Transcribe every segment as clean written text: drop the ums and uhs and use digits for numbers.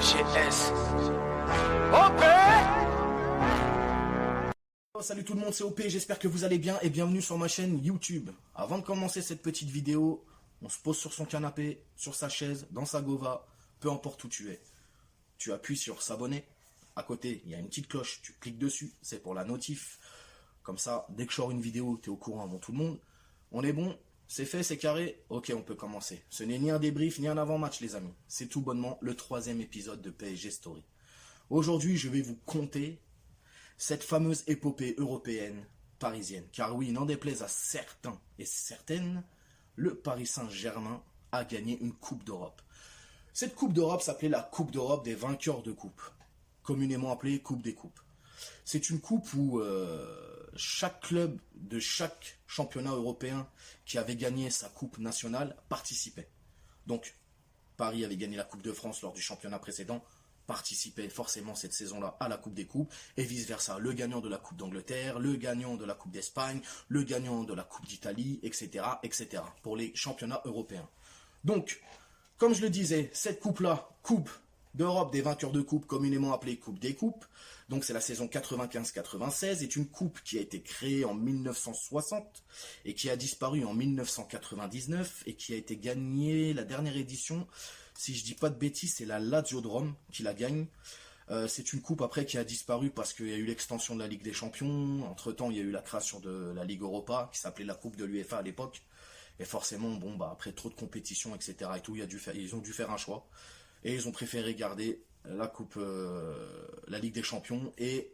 FGS. OP. Salut tout le monde, c'est OP, j'espère que vous allez bien et bienvenue sur ma chaîne YouTube. Avant de commencer cette petite vidéo, on se pose sur son canapé, sur sa chaise, dans sa gova, peu importe où tu es. Tu appuies sur s'abonner, à côté il y a une petite cloche, tu cliques dessus, c'est pour la notif. Comme ça, dès que je sors une vidéo, tu es au courant avant tout le monde. On est bon, c'est fait, c'est carré, ok on peut commencer. Ce n'est ni un débrief ni un avant-match les amis, c'est tout bonnement le 3e épisode de PSG Story. Aujourd'hui je vais vous conter cette fameuse épopée européenne parisienne. Car oui, n'en déplaise à certains et certaines, le Paris Saint-Germain a gagné une Coupe d'Europe. Cette Coupe d'Europe s'appelait la Coupe d'Europe des vainqueurs de coupe, communément appelée Coupe des Coupes. C'est une coupe où chaque club de chaque championnat européen qui avait gagné sa coupe nationale participait. Donc, Paris avait gagné la Coupe de France lors du championnat précédent, participait forcément cette saison-là à la Coupe des Coupes, et vice-versa. Le gagnant de la Coupe d'Angleterre, le gagnant de la Coupe d'Espagne, le gagnant de la Coupe d'Italie, etc., etc., pour les championnats européens. Donc, comme je le disais, cette coupe-là, Coupe d'Europe des vainqueurs de coupe, communément appelée Coupe des Coupes, donc c'est la saison 95-96, est une coupe qui a été créée en 1960 et qui a disparu en 1999 et qui a été gagnée, la dernière édition, si je dis pas de bêtises, c'est la Lazio de Rome qui la gagne. C'est une coupe après qui a disparu parce qu'il y a eu l'extension de la Ligue des Champions. Entre temps, il y a eu la création de la Ligue Europa qui s'appelait la Coupe de l'UEFA à l'époque. Et forcément, bon, bah, après trop de compétitions, etc. et tout, ils ont dû faire un choix. Et ils ont préféré garder la Coupe, la Ligue des Champions et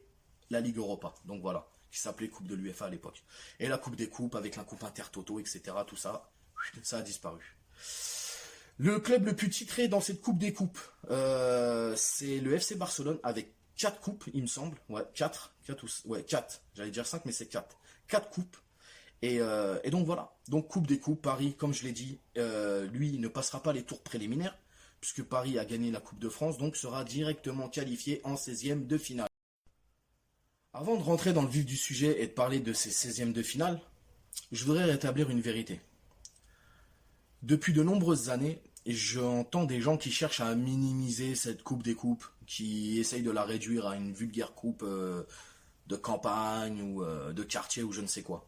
la Ligue Europa. Donc voilà, qui s'appelait Coupe de l'UEFA à l'époque. Et la Coupe des Coupes avec la Coupe Intertoto, etc. Tout ça, ça a disparu. Le club le plus titré dans cette Coupe des Coupes, c'est le FC Barcelone avec 4 coupes, il me semble. Ouais, 4. J'allais dire 5, mais c'est 4. 4 coupes. Et donc voilà. Donc Coupe des Coupes, Paris, comme je l'ai dit, lui ne passera pas les tours préliminaires, puisque Paris a gagné la Coupe de France, donc sera directement qualifié en 16e de finale. Avant de rentrer dans le vif du sujet et de parler de ces 16e de finale, je voudrais rétablir une vérité. Depuis de nombreuses années, j'entends des gens qui cherchent à minimiser cette Coupe des Coupes, qui essayent de la réduire à une vulgaire coupe de campagne ou de quartier ou je ne sais quoi.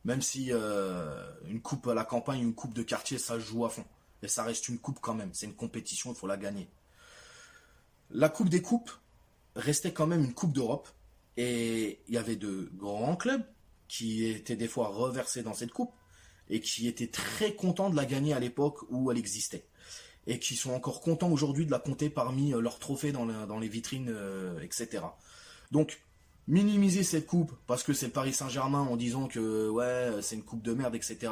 Même si une coupe à la campagne, une coupe de quartier, ça se joue à fond. Et ça reste une coupe quand même, c'est une compétition, il faut la gagner. La Coupe des Coupes restait quand même une Coupe d'Europe. Et il y avait de grands clubs qui étaient des fois reversés dans cette coupe et qui étaient très contents de la gagner à l'époque où elle existait. Et qui sont encore contents aujourd'hui de la compter parmi leurs trophées dans les vitrines, etc. Donc, minimiser cette coupe parce que c'est le Paris Saint-Germain en disant que ouais, c'est une coupe de merde, etc.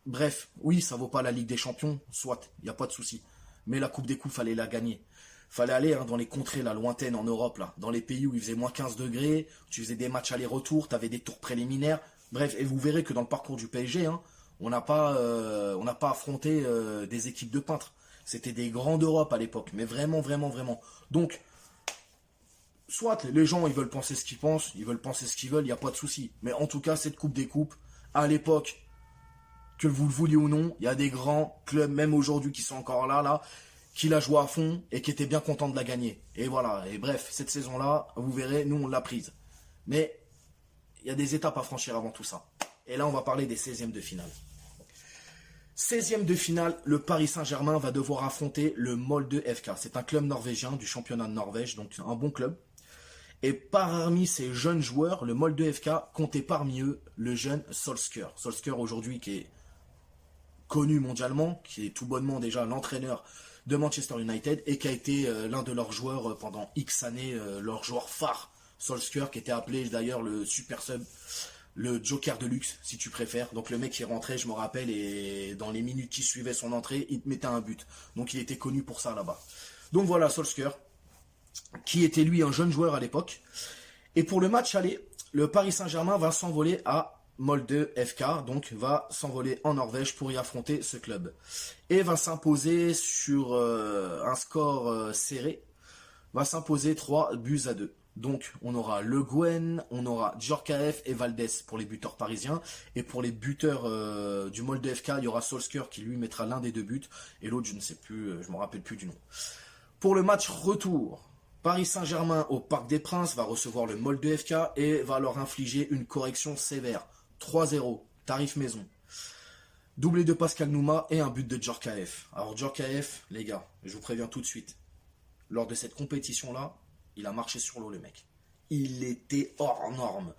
Bref, oui, ça vaut pas la Ligue des Champions, soit, il n'y a pas de souci. Mais la Coupe des Coupes, fallait la gagner. Fallait aller dans les contrées là, lointaines en Europe, là, dans les pays où il faisait moins 15 degrés, tu faisais des matchs aller-retour, tu avais des tours préliminaires. Bref, et vous verrez que dans le parcours du PSG, on n'a pas affronté des équipes de peintres. C'était des grands d'Europe à l'époque, mais vraiment, vraiment, vraiment. Donc, soit les gens, ils veulent penser ce qu'ils pensent, ils veulent penser ce qu'ils veulent, il n'y a pas de souci. Mais en tout cas, cette Coupe des Coupes, à l'époque, que vous le vouliez ou non, il y a des grands clubs, même aujourd'hui, qui sont encore là, qui la jouent à fond et qui étaient bien contents de la gagner. Et voilà, et bref, cette saison-là, vous verrez, nous, on l'a prise. Mais il y a des étapes à franchir avant tout ça. Et là, on va parler des 16e de finale. 16e de finale, le Paris Saint-Germain va devoir affronter le Molde FK. C'est un club norvégien du championnat de Norvège, donc un bon club. Et parmi ces jeunes joueurs, le Molde FK comptait parmi eux le jeune Solskjaer. Solskjaer aujourd'hui qui est connu mondialement, qui est tout bonnement déjà l'entraîneur de Manchester United et qui a été l'un de leurs joueurs pendant X années, leur joueur phare, Solskjaer, qui était appelé d'ailleurs le super sub, le Joker de luxe si tu préfères. Donc le mec qui rentrait, je me rappelle, et dans les minutes qui suivaient son entrée, il te mettait un but. Donc il était connu pour ça là-bas. Donc voilà, Solskjaer, qui était lui un jeune joueur à l'époque. Et pour le match aller, le Paris Saint-Germain va s'envoler à Molde FK, donc va s'envoler en Norvège pour y affronter ce club. Et va s'imposer sur un score serré, va s'imposer 3 buts à 2. Donc, on aura Le Gouen, on aura Djorkaeff et Valdés pour les buteurs parisiens. Et pour les buteurs du Molde FK, il y aura Solskjaer qui lui mettra l'un des deux buts. Et l'autre, je ne sais plus, je ne me rappelle plus du nom. Pour le match retour, Paris Saint-Germain au Parc des Princes va recevoir le Molde FK et va leur infliger une correction sévère. 3-0, tarif maison. Doublé de Pascal Nouma et un but de Djorkaeff. Alors Djorkaeff, les gars, je vous préviens tout de suite. Lors de cette compétition-là, il a marché sur l'eau, le mec. Il était hors norme.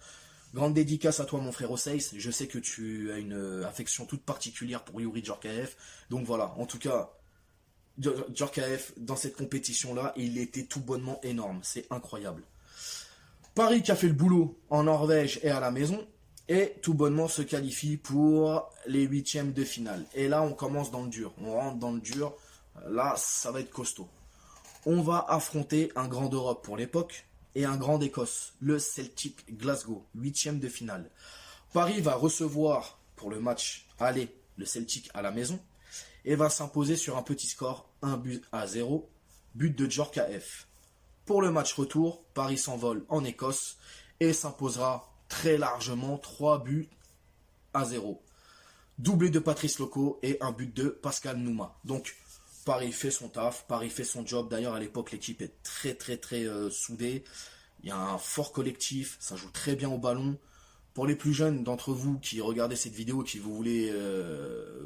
Grande dédicace à toi, mon frère Oseis. Je sais que tu as une affection toute particulière pour Youri Djorkaeff. Donc voilà, en tout cas, Djorkaeff, dans cette compétition-là, il était tout bonnement énorme. C'est incroyable. Paris qui a fait le boulot en Norvège et à la maison. Et tout bonnement se qualifie pour les huitièmes de finale. Et là, on commence dans le dur. On rentre dans le dur. Là, ça va être costaud. On va affronter un grand d'Europe pour l'époque et un grand d'Écosse, le Celtic Glasgow, huitième de finale. Paris va recevoir pour le match aller le Celtic à la maison et va s'imposer sur un petit score, 1-0, but de Djorkaeff. Pour le match retour, Paris s'envole en Écosse et s'imposera très largement 3-0. Doublé de Patrice Loco et un but de Pascal Nouma. Donc, Paris fait son taf, Paris fait son job. D'ailleurs, à l'époque, l'équipe est très soudée. Il y a un fort collectif, ça joue très bien au ballon. Pour les plus jeunes d'entre vous qui regardez cette vidéo, qui vous voulez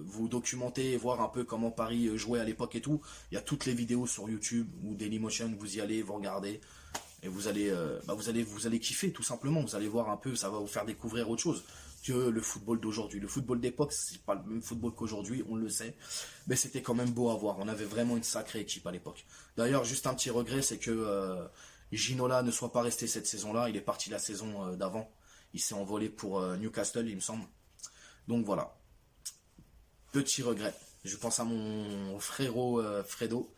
vous documenter et voir un peu comment Paris jouait à l'époque et tout, il y a toutes les vidéos sur YouTube ou Dailymotion, vous y allez, vous regardez. Et vous allez kiffer tout simplement. Vous allez voir un peu, ça va vous faire découvrir autre chose que le football d'aujourd'hui. Le football d'époque, c'est pas le même football qu'aujourd'hui, on le sait. Mais c'était quand même beau à voir. On avait vraiment une sacrée équipe à l'époque. D'ailleurs, juste un petit regret, c'est que Ginola ne soit pas resté cette saison-là. Il est parti la saison d'avant. Il s'est envolé pour Newcastle, il me semble. Donc voilà. Petit regret. Je pense à mon frérot Fredo,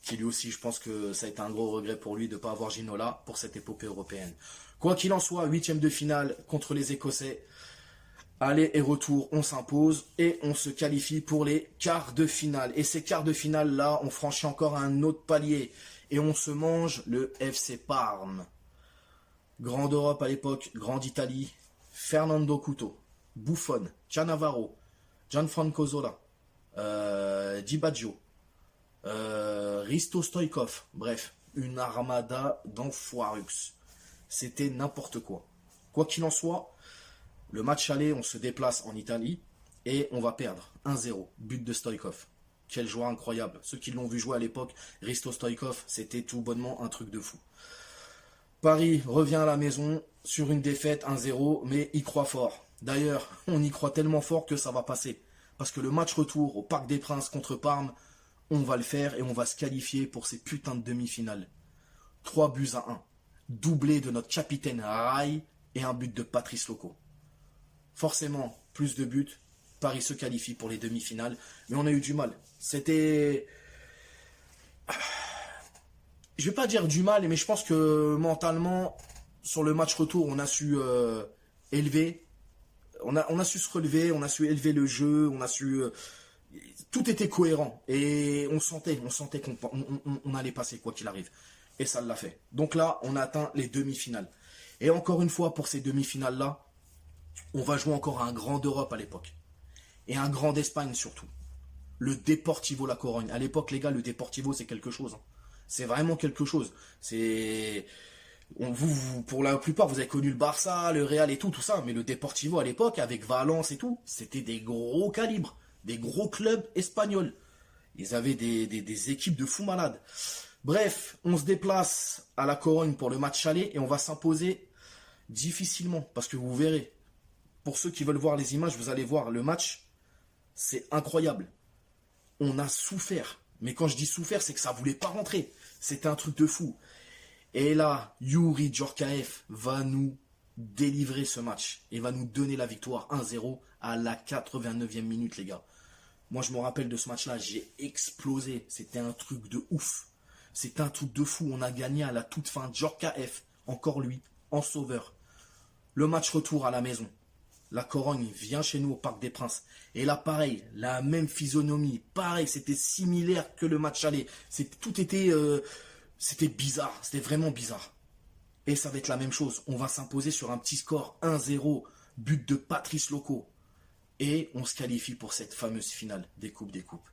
qui lui aussi, je pense que ça a été un gros regret pour lui de ne pas avoir Ginola pour cette épopée européenne. Quoi qu'il en soit, huitième de finale contre les Écossais. Aller et retour, on s'impose et on se qualifie pour les quarts de finale. Et ces quarts de finale là, on franchit encore un autre palier et on se mange le FC Parme. Grande Europe à l'époque, Grande Italie, Fernando Couto, Buffon, Cannavaro, Gianfranco Zola, Di Baggio, Risto Stoichkov, bref, une armada d'enfoirux. C'était n'importe quoi. Quoi qu'il en soit, le match aller, on se déplace en Italie et on va perdre 1-0, but de Stoichkov. Quel joueur incroyable. Ceux qui l'ont vu jouer à l'époque, Risto Stoichkov, c'était tout bonnement un truc de fou. Paris revient à la maison sur une défaite 1-0, mais il croit fort. D'ailleurs, on y croit tellement fort que ça va passer. Parce que le match retour au Parc des Princes contre Parme, on va le faire et on va se qualifier pour ces putains de demi-finales. 3-1. Doublé de notre capitaine Rai et un but de Patrice Loco. Forcément, plus de buts, Paris se qualifie pour les demi-finales, mais on a eu du mal. C'était... Je vais pas dire du mal, mais je pense que mentalement, sur le match retour, on a su élever. On a su se relever, on a su élever le jeu, on a su... tout était cohérent. Et on sentait qu'on allait passer quoi qu'il arrive. Et ça l'a fait. Donc là, on a atteint les demi-finales. Et encore une fois, pour ces demi-finales-là, on va jouer encore à un grand d'Europe à l'époque. Et un grand d'Espagne surtout. Le Deportivo La Corogne. À l'époque, les gars, le Deportivo, c'est quelque chose. C'est vraiment quelque chose. C'est... Vous, pour la plupart, vous avez connu le Barça, le Real et tout ça. Mais le Deportivo, à l'époque, avec Valence et tout, c'était des gros calibres. Des gros clubs espagnols. Ils avaient des équipes de fous malades. Bref, on se déplace à La Corogne pour le match aller et on va s'imposer difficilement. Parce que vous verrez, pour ceux qui veulent voir les images, vous allez voir le match. C'est incroyable. On a souffert. Mais quand je dis souffert, c'est que ça voulait pas rentrer. C'était un truc de fou. Et là, Youri Djorkaeff va nous délivrer ce match. Et va nous donner la victoire 1-0 à la 89e minute, les gars. Moi, je me rappelle de ce match-là. J'ai explosé. C'était un truc de ouf. C'était un truc de fou. On a gagné à la toute fin. Djorkaeff, encore lui, en sauveur. Le match retour à la maison. La Corogne vient chez nous au Parc des Princes. Et là, pareil, la même physionomie. Pareil, c'était similaire que le match aller. Tout était... c'était bizarre. C'était vraiment bizarre. Et ça va être la même chose. On va s'imposer sur un petit score 1-0, but de Patrice Loco. Et on se qualifie pour cette fameuse finale des Coupes des Coupes.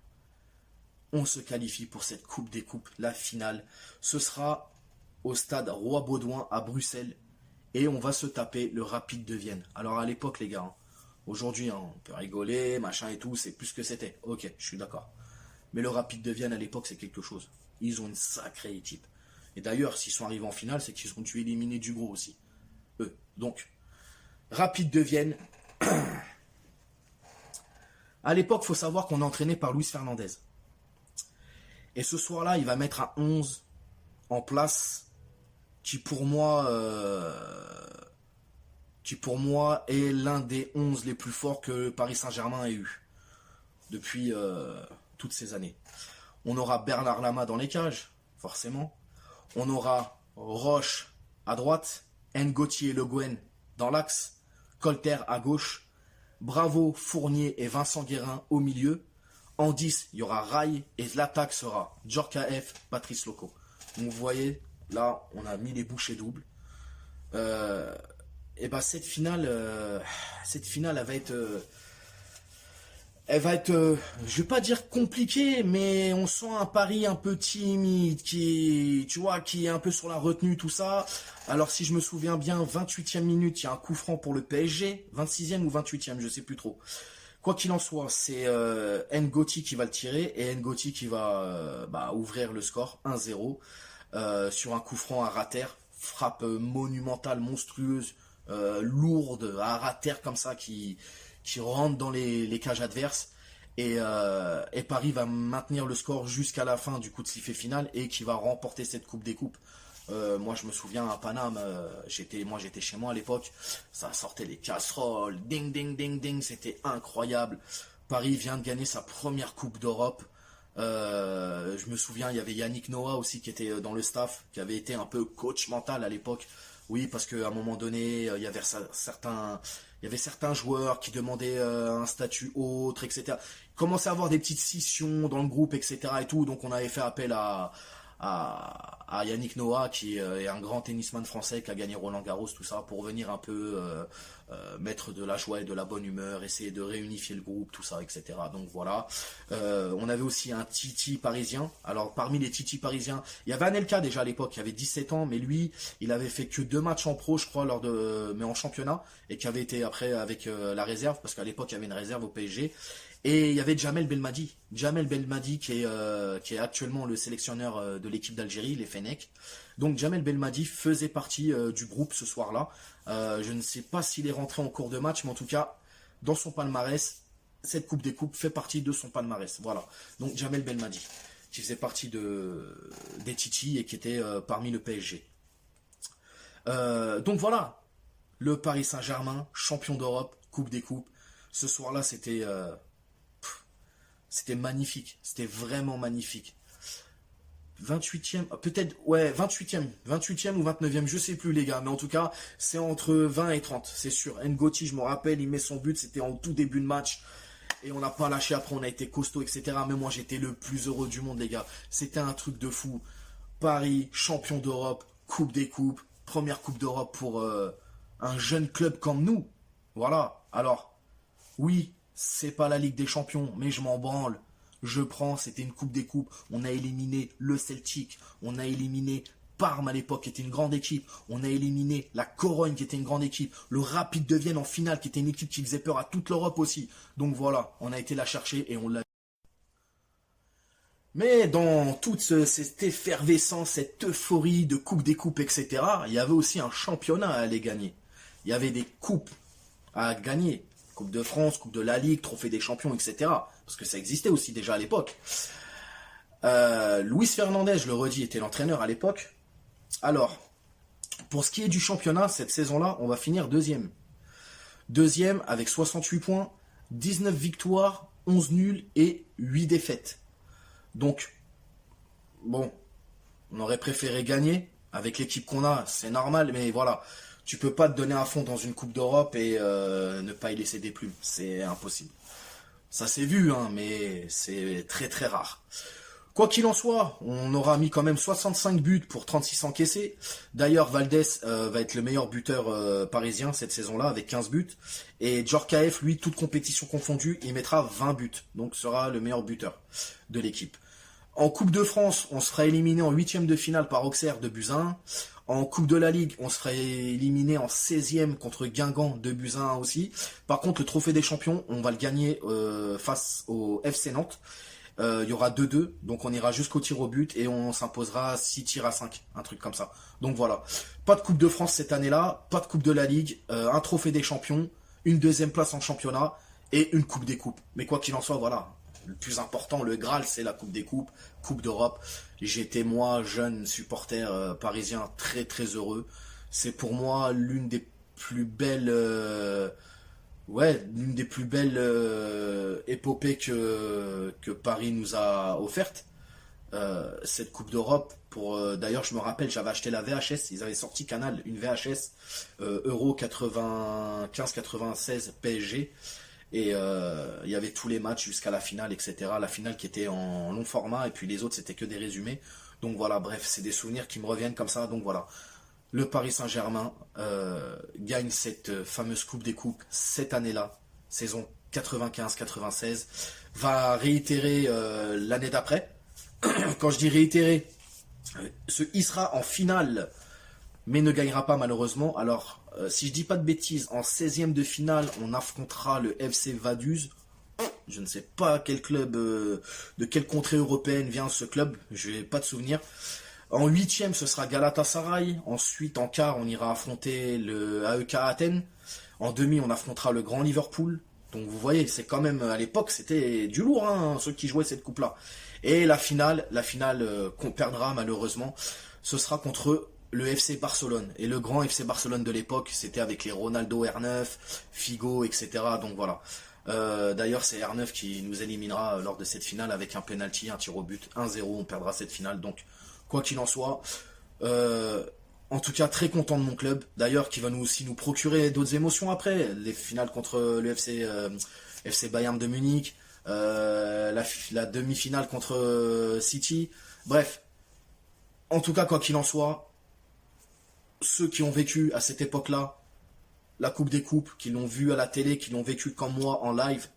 On se qualifie pour cette Coupe des Coupes, la finale. Ce sera au stade Roi-Baudouin à Bruxelles. Et on va se taper le Rapide de Vienne. Alors à l'époque, les gars, hein, aujourd'hui, hein, on peut rigoler, machin et tout, c'est plus ce que c'était. Ok, je suis d'accord. Mais le Rapide de Vienne, à l'époque, c'est quelque chose. Ils ont une sacrée équipe. Et d'ailleurs, s'ils sont arrivés en finale, c'est qu'ils ont dû éliminer du gros aussi. Eux. Donc, Rapide de Vienne. À l'époque, il faut savoir qu'on est entraîné par Luis Fernandez. Et ce soir-là, il va mettre un 11 en place qui pour moi est l'un des 11 les plus forts que Paris Saint-Germain ait eu depuis toutes ces années. On aura Bernard Lama dans les cages, forcément. On aura Roche à droite, N'Goti et Le Guen dans l'axe, Colter à gauche, Bravo, Fournier et Vincent Guérin au milieu. En 10, il y aura Rai et l'attaque sera Djorkaeff, Patrice Loco. Donc vous voyez, là, on a mis les bouchées doubles. Et ben cette finale, elle va être, je vais pas dire compliquée, mais on sent un Paris un peu timide, qui est un peu sur la retenue, tout ça. Alors si je me souviens bien, 28e minute, il y a un coup franc pour le PSG, 26e ou 28e, je sais plus trop. Quoi qu'il en soit, c'est N'Goti qui va le tirer et N'Goti qui va ouvrir le score 1-0 sur un coup franc à Rater, frappe monumentale, monstrueuse, lourde à Rater comme ça qui rentre dans les cages adverses et Paris va maintenir le score jusqu'à la fin du coup de sifflet final et qui va remporter cette Coupe des Coupes. Moi je me souviens à Paname, j'étais chez moi à l'époque, ça sortait les casseroles, ding ding ding ding, c'était incroyable. Paris vient de gagner sa première Coupe d'Europe. Je me souviens, il y avait Yannick Noah aussi qui était dans le staff, qui avait été un peu coach mental à l'époque. Oui, parce qu'à un moment donné, il y avait certains joueurs qui demandaient un statut autre, etc. Il commençait à avoir des petites scissions dans le groupe, etc. et tout, donc on avait fait appel à Yannick Noah qui est un grand tennisman français qui a gagné Roland Garros, tout ça, pour venir un peu mettre de la joie et de la bonne humeur, essayer de réunifier le groupe, tout ça, etc. Donc voilà. On avait aussi un Titi parisien. Alors parmi les Titi parisiens, il y avait Anelka déjà à l'époque, qui avait 17 ans, mais lui, il avait fait que 2 matchs en pro, je crois, mais en championnat, et qui avait été après avec la réserve, parce qu'à l'époque il y avait une réserve au PSG. Et il y avait Jamel Belmadi qui est actuellement le sélectionneur de l'équipe d'Algérie, les Fennecs. Donc Jamel Belmadi faisait partie du groupe ce soir-là. Je ne sais pas s'il est rentré en cours de match, mais en tout cas, dans son palmarès, cette Coupe des Coupes fait partie de son palmarès. Voilà. Donc Jamel Belmadi, qui faisait partie des Titi et qui était parmi le PSG. Donc voilà, le Paris Saint-Germain, champion d'Europe, Coupe des Coupes. Ce soir-là, c'était magnifique, c'était vraiment magnifique. 28e, peut-être, ouais, 28e ou 29e, je sais plus les gars, mais en tout cas, c'est entre 20 et 30, c'est sûr. N'Goti, je me rappelle, il met son but, c'était en tout début de match, et on n'a pas lâché, après on a été costaud, etc. Mais moi j'étais le plus heureux du monde les gars, c'était un truc de fou. Paris, champion d'Europe, Coupe des Coupes, première Coupe d'Europe pour un jeune club comme nous. Voilà, alors, oui, c'est pas la Ligue des Champions, mais je m'en branle. Je prends, c'était une Coupe des Coupes. On a éliminé le Celtic. On a éliminé Parme à l'époque, qui était une grande équipe. On a éliminé la Corogne, qui était une grande équipe. Le Rapide de Vienne en finale, qui était une équipe qui faisait peur à toute l'Europe aussi. Donc voilà, on a été la chercher et on l'a. Mais dans toute cette effervescence, cette euphorie de Coupe des Coupes, etc., il y avait aussi un championnat à aller gagner. Il y avait des coupes à gagner. Coupe de France, Coupe de la Ligue, Trophée des Champions, etc. Parce que ça existait aussi déjà à l'époque. Luis Fernandez, je le redis, était l'entraîneur à l'époque. Alors, pour ce qui est du championnat, cette saison-là, on va finir deuxième. Deuxième avec 68 points, 19 victoires, 11 nuls et 8 défaites. Donc, bon, on aurait préféré gagner avec l'équipe qu'on a, c'est normal, mais voilà. Tu peux pas te donner à fond dans une Coupe d'Europe et ne pas y laisser des plumes. C'est impossible. Ça s'est vu, hein, mais c'est très très rare. Quoi qu'il en soit, on aura mis quand même 65 buts pour 36 encaissés. D'ailleurs, Valdés va être le meilleur buteur parisien cette saison-là avec 15 buts. Et Djorkaeff, lui, toute compétition confondue, il mettra 20 buts. Donc sera le meilleur buteur de l'équipe. En Coupe de France, on sera éliminé en 8e de finale par Auxerre de buts à 1. En Coupe de la Ligue, on sera éliminé en 16e contre Guingamp de buts à 1 aussi. Par contre, le trophée des champions, on va le gagner face au FC Nantes. Il y aura 2-2, donc on ira jusqu'au tir au but et on s'imposera 6 tirs à 5, un truc comme ça. Donc voilà, pas de Coupe de France cette année-là, pas de Coupe de la Ligue, un trophée des champions, une 2e place en championnat et une Coupe des Coupes. Mais quoi qu'il en soit, voilà, le plus important, le Graal, c'est la Coupe des Coupes, Coupe d'Europe. J'étais, moi, jeune supporter parisien, très très heureux. C'est pour moi l'une des plus belles... l'une des plus belles épopées que Paris nous a offertes. Cette Coupe d'Europe, d'ailleurs je me rappelle, j'avais acheté la VHS, ils avaient sorti Canal, une VHS Euro 95-96 PSG, et il y avait tous les matchs jusqu'à la finale, etc. La finale qui était en long format, et puis les autres c'était que des résumés. Donc voilà, bref, c'est des souvenirs qui me reviennent comme ça, donc voilà. Le Paris Saint-Germain gagne cette fameuse Coupe des Coupes cette année-là, saison 95-96, va réitérer l'année d'après. Quand je dis réitérer, se hissera en finale, mais ne gagnera pas malheureusement. Alors, si je dis pas de bêtises, en 16e de finale, on affrontera le FC Vaduz. Je ne sais pas quel club, de quelle contrée européenne vient ce club, je n'ai pas de souvenir. En 8e, ce sera Galatasaray. Ensuite, en quart, on ira affronter le AEK Athènes. En demi, on affrontera le Grand Liverpool. Donc vous voyez, c'est quand même, à l'époque, c'était du lourd, hein, ceux qui jouaient cette coupe-là. Et la finale qu'on perdra malheureusement, ce sera contre le FC Barcelone. Et le grand FC Barcelone de l'époque, c'était avec les Ronaldo R9, Figo, etc. Donc voilà. D'ailleurs, c'est R9 qui nous éliminera lors de cette finale avec un penalty, un tir au but, 1-0, on perdra cette finale. Donc, quoi qu'il en soit, en tout cas, très content de mon club. D'ailleurs, qui va aussi nous procurer d'autres émotions après. Les finales contre le FC Bayern de Munich, la demi-finale contre City. Bref, en tout cas, quoi qu'il en soit, ceux qui ont vécu à cette époque-là, la Coupe des Coupes, qui l'ont vu à la télé, qui l'ont vécu comme moi en live,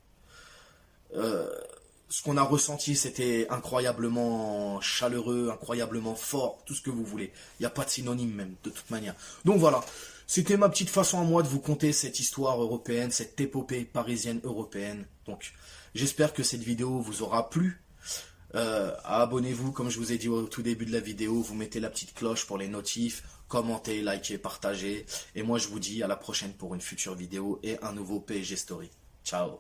ce qu'on a ressenti, c'était incroyablement chaleureux, incroyablement fort, tout ce que vous voulez. Il n'y a pas de synonyme même, de toute manière. Donc voilà, c'était ma petite façon à moi de vous conter cette histoire européenne, cette épopée parisienne européenne. Donc j'espère que cette vidéo vous aura plu. Abonnez-vous, comme je vous ai dit au tout début de la vidéo, vous mettez la petite cloche pour les notifs, commentez, likez, partagez. Et moi je vous dis à la prochaine pour une future vidéo et un nouveau PSG Story. Ciao.